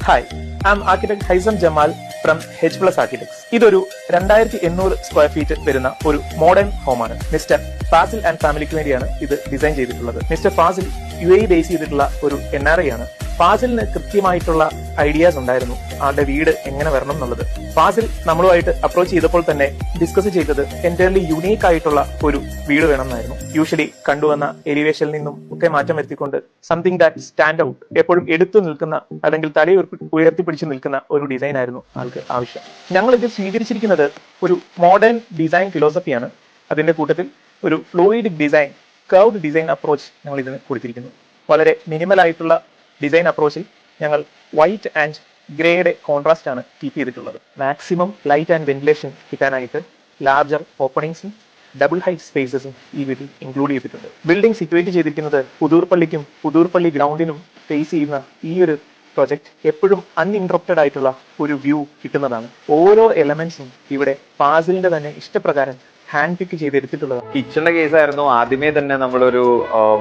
Hi, I am architect Haisam Jamal from H+ architects. ഇതൊരു 2800 square feet വരുന്ന ഒരു മോഡേൺ ഹോമാണ്. മിസ്റ്റർ ഫാസിൽ ആൻഡ് ഫാമിലിക്ക് വേണ്ടിയാണ് ഇത് ഡിസൈൻ ചെയ്തിട്ടുള്ളത്. മിസ്റ്റർ ഫാസിൽ UAE ബേസ് ചെയ്തിട്ടുള്ള ഒരു NRI ആണ്. ഫാസിലിന് കൃത്യമായിട്ടുള്ള ഐഡിയാസ് ഉണ്ടായിരുന്നു ആളുടെ വീട് എങ്ങനെ വരണം എന്നുള്ളത്. ഫാസിൽ നമ്മളുമായിട്ട് അപ്രോച്ച് ചെയ്തപ്പോൾ തന്നെ ഡിസ്കസ് ചെയ്തത് എൻറ്റയർലി യുണീക്ക് ആയിട്ടുള്ള ഒരു വീട് വേണം എന്നായിരുന്നു. യൂഷ്വലി കണ്ടുവന്ന എലിവേഷനിൽ നിന്നും ഒക്കെ മാറ്റം വരുത്തിക്കൊണ്ട് സംതിങ് ദാറ്റ് സ്റ്റാൻഡ് ഔട്ട്, എപ്പോഴും എടുത്തു നിൽക്കുന്ന അല്ലെങ്കിൽ തലയെ ഉയർത്തിപ്പിടിച്ച് നിൽക്കുന്ന ഒരു ഡിസൈൻ ആയിരുന്നു ആൾക്ക് ആവശ്യം. ഞങ്ങൾ ഇത് സ്വീകരിച്ചിരിക്കുന്നത് ഒരു മോഡേൺ ഡിസൈൻ ഫിലോസഫിയാണ്. അതിന്റെ കൂട്ടത്തിൽ ഒരു fluidic design, curved design approach ഞങ്ങൾ ഇതിന് കൊടുത്തിരിക്കുന്നു. വളരെ മിനിമൽ ആയിട്ടുള്ള ഡിസൈൻ അപ്രോച്ചിൽ ഞങ്ങൾ വൈറ്റ് ആൻഡ് ഗ്രേയുടെ കോൺട്രാസ്റ്റ് ആണ് കീപ്പ് ചെയ്തിട്ടുള്ളത്. മാക്സിമം ലൈറ്റ് ആൻഡ് വെന്റിലേഷൻ കിട്ടാനായിട്ട് ലാർജർ ഓപ്പണിങ്സും ഡബിൾ ഹൈറ്റ് സ്പേസസും ഈ വീട്ടിൽ ഇൻക്ലൂഡ് ചെയ്തിട്ടുണ്ട്. ബിൽഡിംഗ് സിറ്റുവേറ്റ് ചെയ്തിരിക്കുന്നത് പുതൂർപ്പള്ളിക്കും പുതൂർപ്പള്ളി ഗ്രൗണ്ടിനും ഫേസ് ചെയ്യുന്ന ഈ ഒരു പ്രൊജക്ട് എപ്പോഴും അൺഇൻട്രപ്റ്റഡ് ആയിട്ടുള്ള ഒരു വ്യൂ കിട്ടുന്നതാണ്. ഓരോ എലമെന്റ്സും ഇവിടെ ഫാസിലിന്റെ തന്നെ ഇഷ്ടപ്രകാരം ഹാൻഡ് പിക്ക് ചെയ്തെടുത്തിട്ടുള്ളതാണ്. കിച്ചണിന്റെ കേസ് ആയിരുന്നു ആദ്യമേ തന്നെ നമ്മളൊരു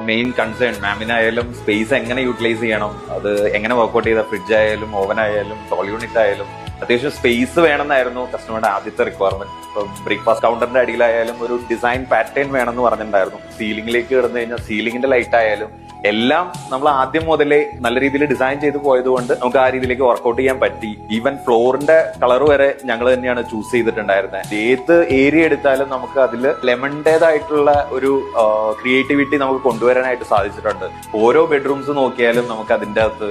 മെയിൻ കൺസേൺ. മാമിനായാലും സ്പേസ് എങ്ങനെ യൂട്ടിലൈസ് ചെയ്യണം, അത് എങ്ങനെ വർക്ക്ഔട്ട് ചെയ്ത ഫ്രിഡ്ജ് ആയാലും ഓവൻ ആയാലും ടോൾ യൂണിറ്റ് ആയാലും അത്യാവശ്യം സ്പേസ് വേണമെന്നായിരുന്നു കസ്റ്റമറുടെ ആദ്യത്തെ റിക്വയർമെന്റ്. ഇപ്പം ബ്രേക്ക്ഫാസ്റ്റ് കൗണ്ടറിന്റെ അടിയിലായാലും ഒരു ഡിസൈൻ പാറ്റേൺ വേണമെന്ന് പറഞ്ഞിട്ടുണ്ടായിരുന്നു. സീലിംഗിലേക്ക് കിടന്നു കഴിഞ്ഞാൽ സീലിംഗിന്റെ ലൈറ്റ് ആയാലും എല്ലാം നമ്മൾ ആദ്യം മുതലേ നല്ല രീതിയിൽ ഡിസൈൻ ചെയ്ത് പോയതുകൊണ്ട് നമുക്ക് ആ രീതിയിലേക്ക് വർക്ക്ഔട്ട് ചെയ്യാൻ പറ്റി. ഈവൻ ഫ്ലോറിന്റെ കളർ വരെ ഞങ്ങൾ തന്നെയാണ് ചൂസ് ചെയ്തിട്ടുണ്ടായിരുന്നത്. ഏത് ഏരിയ എടുത്താലും നമുക്ക് അതിൽ ലെമണിന്റേതായിട്ടുള്ള ഒരു ക്രിയേറ്റിവിറ്റി നമുക്ക് കൊണ്ടുവരാനായിട്ട് സാധിച്ചിട്ടുണ്ട്. ഓരോ ബെഡ്റൂംസ് നോക്കിയാലും നമുക്ക് അതിൻ്റെ അകത്ത്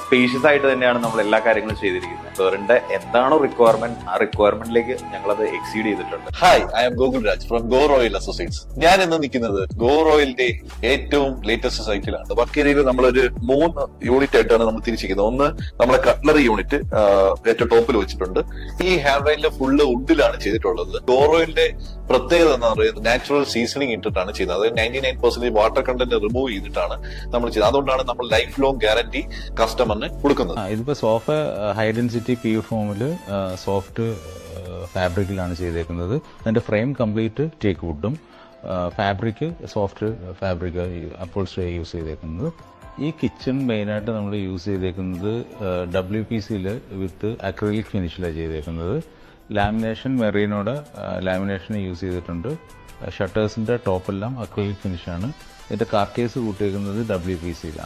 സ്പേഷ്യസ് ആയിട്ട് തന്നെയാണ് നമ്മൾ എല്ലാ കാര്യങ്ങളും ചെയ്തിരിക്കുന്നത്. സാറിന്റെ എന്താണോ റിക്വയർമെന്റ്, ആ റിക്വയർമെന്റിലേക്ക് ഞങ്ങൾ അത് എക്സീഡ് ചെയ്തിട്ടുണ്ട്. Hi, I M Gokul Raj from go royal associates. ഞാൻ ഇന്ന് നിൽക്കുന്നത് ഗോ റോയലിന്റെ ഏറ്റവും ലേറ്റസ്റ്റ് സൈറ്റിലാണ്. വർക്കേരിയയിൽ നമ്മളൊരു 3 യൂണിറ്റ് ആയിട്ടാണ് നമ്മൾ തിരിച്ചിരിക്കുന്നത്. ഒന്ന് നമ്മളെ കട്ട്ലറി യൂണിറ്റ് ഏറ്റവും ടോപ്പിൽ വെച്ചിട്ടുണ്ട്. ഈ ഹാൻഡ് റൈലിന്റെ ഫുള്ള് വുഡിലാണ് ചെയ്തിട്ടുള്ളത്. ഗോ റോയലിന്റെ പ്രത്യേകത എന്ന് പറയുന്നത് നാച്ചുറൽ സീസണിങ് ഇട്ടിട്ടാണ് ചെയ്യുന്നത്. അതായത് 99% വാട്ടർ കണ്ടന്റ് റിമൂവ് ചെയ്തിട്ടാണ് നമ്മൾ ചെയ്യുന്നത്. അതുകൊണ്ടാണ് നമ്മൾ ലൈഫ് ലോങ് ഗ്യാരണ്ടി കസ്റ്റമറിന് കൊടുക്കുന്നത്. ഇതിപ്പോ സോഫ ഹൈ ഡെൻസിറ്റി PU ഫോമിൽ സോഫ്റ്റ് ഫാബ്രിക്കിലാണ് ചെയ്തേക്കുന്നത്. അതിന്റെ ഫ്രെയിം കംപ്ലീറ്റ് ടേക്ക് വുഡും fabric soft fabric upholstery use ചെയ്തേക്കുന്നത്. ഈ കിച്ചൺ മെയിനായിട്ട് നമ്മൾ യൂസ് ചെയ്തേക്കുന്നത് WPCയിൽ വിത്ത് അക്രിലിക് ഫിനിഷിലാണ് ചെയ്തേക്കുന്നത്. ലാമിനേഷൻ മെറീനോടെ ലാമിനേഷൻ യൂസ് ചെയ്തിട്ടുണ്ട്. ഷട്ടേഴ്സിന്റെ ടോപ്പെല്ലാം അക്രിലിക് ഫിനിഷാണ്. ഇതിന്റെ കാർക്കേസ് കൂട്ടിയേക്കുന്നത് WPCയിലാണ്.